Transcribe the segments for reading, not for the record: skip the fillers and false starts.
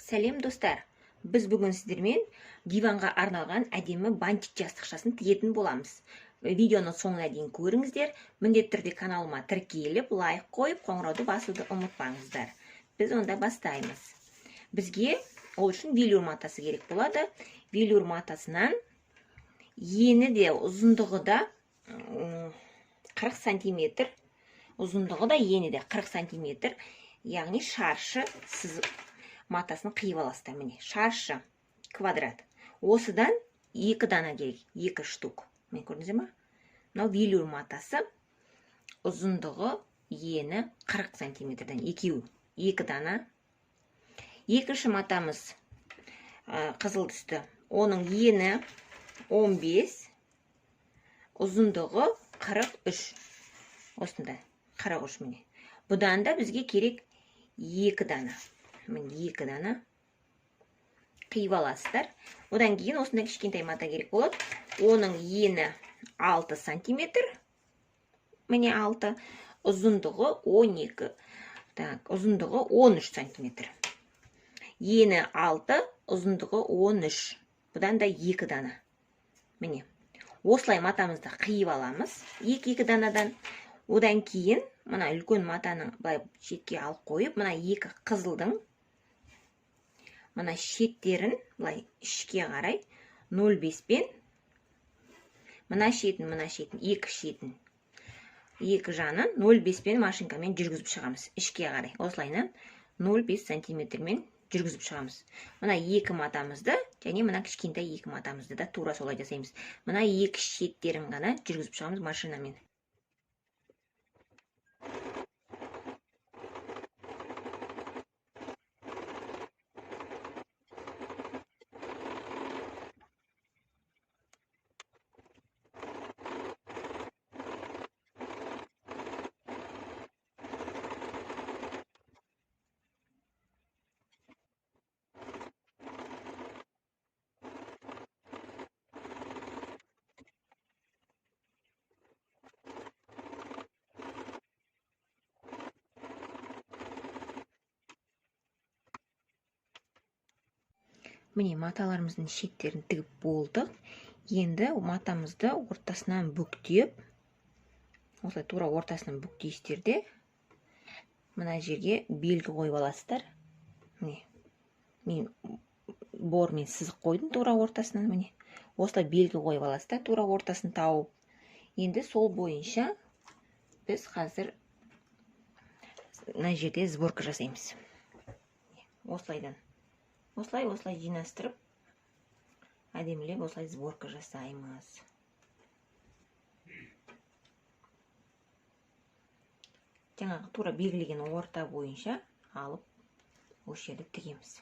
Сәлем достар, біз бүгін сіздермен диванға арналған әдемі бантик жастықшасын тігетін боламыз. Видеоны соңына дейін көріңіздер, міндетті түрде каналыма тіркеліп, лайк қойып, қоңырауды басуды ұмытпаңыздар. Біз онда бастаймыз. Бізге ол үшін велюр матасы керек болады. Велюр матасынан ені де ұзындығы да 40 сантиметр, ұзындығы да ені де 40 сантиметр, яғни шаршы сызық матасын қиып аласыздар. Міне, шаршы квадрат. Осыдан 2 дана керек, 2 штук. Мен көрдіңіздер ме? Мынау велюр матасы, ұзындығы ені 40 сантиметрден, 2 дана. Екінші матамыз қызыл түсті. Оның ені 15, ұзындығы 43. Осында 43 міне. Бұдан да бізге керек 2 дана. Мен 2 дана қиып аласыздар. Одан кейін осындай кішкентай мата керек болады. Оның ені 6 сантиметр. Міне 6. Ұзындығы 12. Так, ұзындығы 13 сантиметр. Ені 6, ұзындығы 13. Бұдан да 2 дана. Міне. Осылай матамызды қиып аламыз. 2 данадан. Одан кейін, мына үлкен матаның былай шетке алып қойып, мына 2 қызылдың мына шеттерін былай ішке қарай 0,5 пен мына шетін, 2 шетін, 2 жанын 0,5 пен машинкамен жүргізіп шығамыз. Ішке қарай. Осылайынан 0,5 сантиметрмен жүргізіп шығамыз. Мына 2 матамызды, және мына кішкентай 2 матамызды да тура солай жасаймыз. Мына 2 шеттерін ғана жүргізіп шығамыз машинамен. Міне, маталарымыздың шеттерін тігіп болдық. Енді матамызды ортасынан бүктеп, осылай тура ортасынан бүктейсіздер де, мына жерге белгі қойып аласыздар. Міне, мен бормен сызық қойдым тура ортасынан, міне. Осылай белгі қойып аласыздар, тура ортасын тауып. Енді сол бойынша біз қазір мына жерде сборка жасаймыз. Осылайдан. Осылай жинастырып, әдемілеп осылай сборка жасаймыз. Жаңағы тура белгілеген орта бойынша алып, осы жерді тігеміз.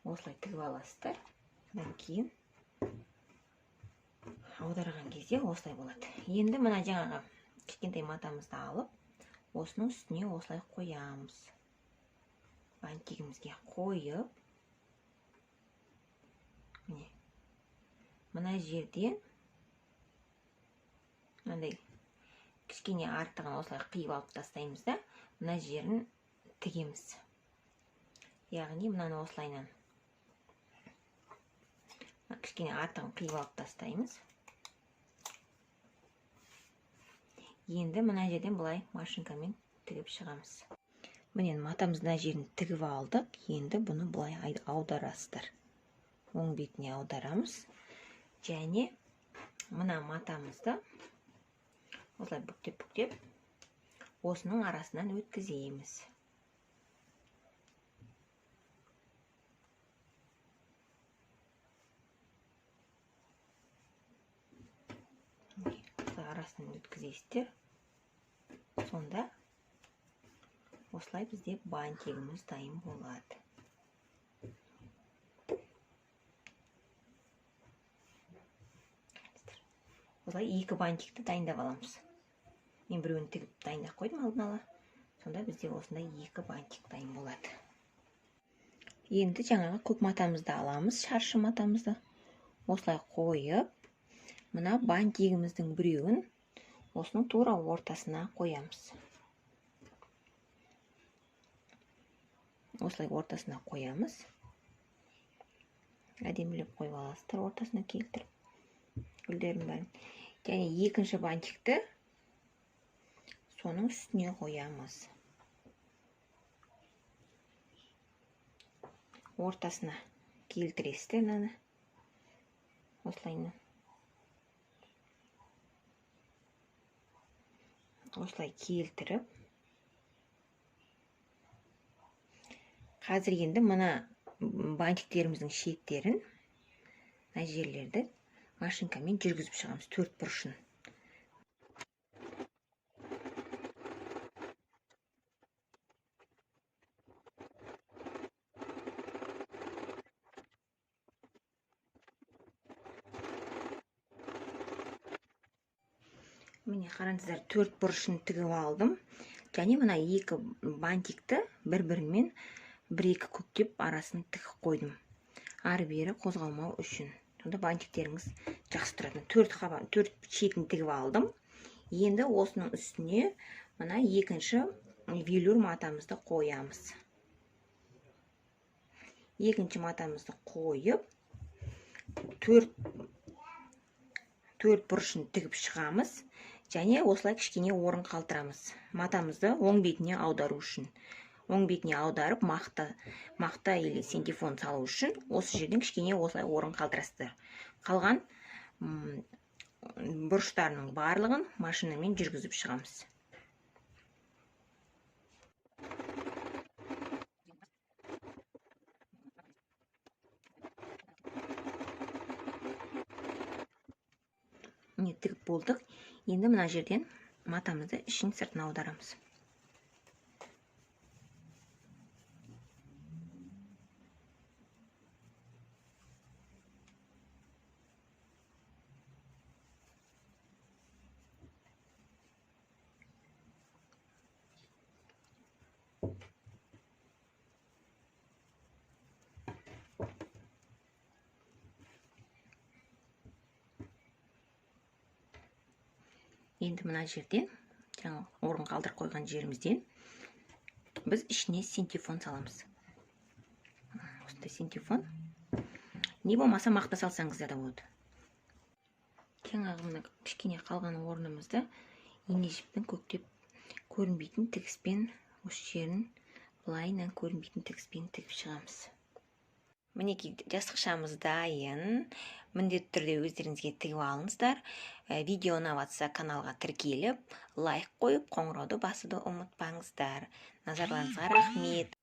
Осылай тігіп аласыздар. Одан кейін аударған кезде осылай болады. Енді мына жаңағы кішкентай матамызды алып, осының үстіне осылай қоямыз. Бантигімізге қойып, міне, мына жерден мынандай кішкене артығын осылай қиып алып тастаймыз да, мына жерін тігеміз. Яғни мынаны осылайнан кішкене артығын қиып алып тастаймыз. Енді мына жерден бұлай машинкамен тігіп шығамыз. Міне, матамыздың мына жерін тігіп алдық. Енді бұны бұлай аударасыздар. Оң бетіне аударамыз. Және мына матамызды осылай бүктеп, осының арасынан өткіземіз. Арасынан өткізесіздер. Сонда осылай бізде бантигіміз дайын болады. Осылай 2 бантикті дайындап аламыз. Мен біреуін тігіп дайындап қойдым алдын ала. Сонда бізде осындай 2 бантик дайын болады. Енді жаңағы көк матамызды аламыз, шаршы матамызды. Осылай қойып, мына бантигіміздің біреуін осының тура ортасына қоямыз. Осылай ортасына қоямыз. Әдемілеп қойып аласыздар, ортасына келтіріп гүлдердің бәрін. Және екінші бантикті соның үстіне қоямыз. Ортасына келтіресіздер мынаны. Осылай келтіріп, қазір енді мына бантиктеріміздің шеттерін, мына жерлерді машинкамен жүргізіп шығамыз, 4 бұрышын. Міне қараңыздар, 4 бұрышын тігіп алдым. Және мына екі бантикті бір-бірімен 1-2 көктеп арасын тігіп қойдым. Ары-бері қозғалмау үшін. Сонда бантиктеріңіз жақсы тұрады. 4 шетін тігіп алдым. Енді осының үстіне мына екінші велюр матамызды қоямыз. Екінші матамызды қойып, 4 бұрышын тігіп шығамыз. Және осылай кішкене орын қалтырамыз. Матамызды оң бетіне аудару үшін. Оң бетіне аударып, мақта или синтефон салу үшін осы жерден кішкене осылай орын қалтырасыздар. Қалған бұрыштарының барлығын машинамен жүргізіп шығамыз. Міне тігіп болдық. Енді мына жерден матамызды ішін сыртына аударамыз. Енді мына жерден, орын қалдырып қойған жерімізден біз ішіне синтефон саламыз. Осындай синтефон. Не болмаса мақта салсаңыздар да болады. Жаңағы мына кішкене қалған орнымызды ине жіппен көктеп көрінбейтін тігіспен осы жерін былайынан көрінбейтін тігіспен тігіп шығамыз. Мінекей жастықшамыз дайын. Міндетті түрде өздеріңізге тігіп алыңыздар. Видео ұнаватса каналға тіркеліп, лайк қойып, қоңырауды басуды ұмытпаңыздар. Назарларыңызға рахмет.